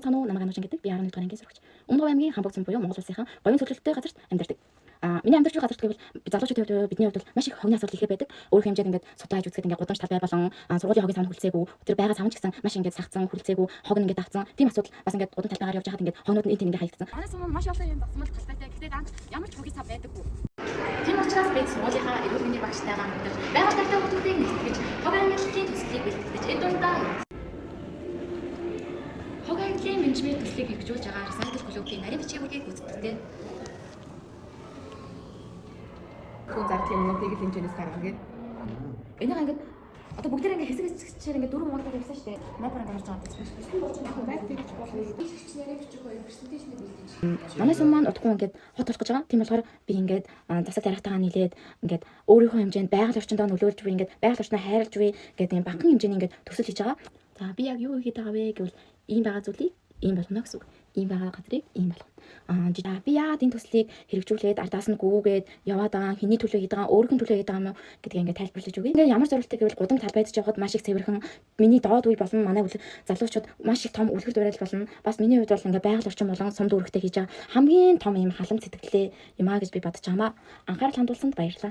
байцгаана уу? Намайг Анужин гэдэг. Би 11 дугаар ангийн сурагч. Өмнөд аймгийн Хамбог цэм буюу Монгол улсынхаа говийн төлөвлөлттэй газарт амьдардаг. Миний амьдарч байгаа газарт гэвэл залуучуудын хувьд бидний хувьд маш их хогны асуудал ихээр байдаг. Өөрөөх хэмжээд ингээд судааж үзэхэд ингээд гудамж талбай болон сургуулийн хогийн савн хүлцээгүй, тэр байгаа савн ч гэсэн маш ингээд сагцсан, хүлцээгүй, хог нь ингээд дагцсан. Тийм асуудал бас ингээд гудамж талбайгаар явж хахад ингээд хогнууд нь энэ тийм ингээд хаягдсан. Манай сум маш олон юм багсмал талбайтай. Гэхдээ ганц ямар ч хогийн сав байдаггүй. Тийм учраас бид сургуулийнхаа эрүүл мэндийн багштайгаа хамтарч байгаль талтай хүмүүсийг нэгтгэж хог ангиллын төслийг бэлтгэж эд дундаа хог ангиллын менежмент төслийг хэрэгжүүлж байгаа Recycle клубын нарийн бичгийн гүйцэтгэдэг. Хүн зардлын өмнөдийг л хэмжээнээс гаргана. Энийг ингээд одоо бүгд ингээд хэсэг хэсэгчээр ингээд дөрвөн мангад явсан шүү дээ. Найбар ингээд гарч байгаа гэсэн. Байдаг гэж болно. Хэсэгч нарийн бичих хоёр персентажны бэлдэж. Манай сум маань удахгүй ингээд хот болох гэж байгаа. Тийм болохоор би ингээд засаг дарагтайгаа нийлээд ингээд өөрийнхөө хэмжээнд байгаль орчиндөө нөлөөлж буй ингээд байгаль орчноо хайрлаж буй гэдэг юм банкны хэмжээний ингээд төсөл хийж байгаа. За би яг юу хийгээд байгаа вэ гэвэл ийм байгаа зүйлийг ийм болгоно гэсэн үг. Ийм байгаа газрыг ийм болгоно. Би яагаад энэ төслийг хэрэгжүүлээд ардаас нь гүгээд яваад байгаа хэний төлөө хийдэг байгаа өөрийнхөө төлөө хийдэг байгаа юм гэдгийг ингээд тайлбарлаж өгье. Ингээд ямар зорилттой гэвэл гудам талбайд явахад маш их цэвэрхэн миний доод үе болон манай залуучууд маш их том үлгэр дуурайл болно. Бас миний хувьд бол ингээд байгаль орчин болон сум дүүрэгтэй хийж байгаа хамгийн том юм халамж сэтгэлээ юм аа гэж би бодож байгаамаа. Анхаарал хандуулсанд баярлалаа.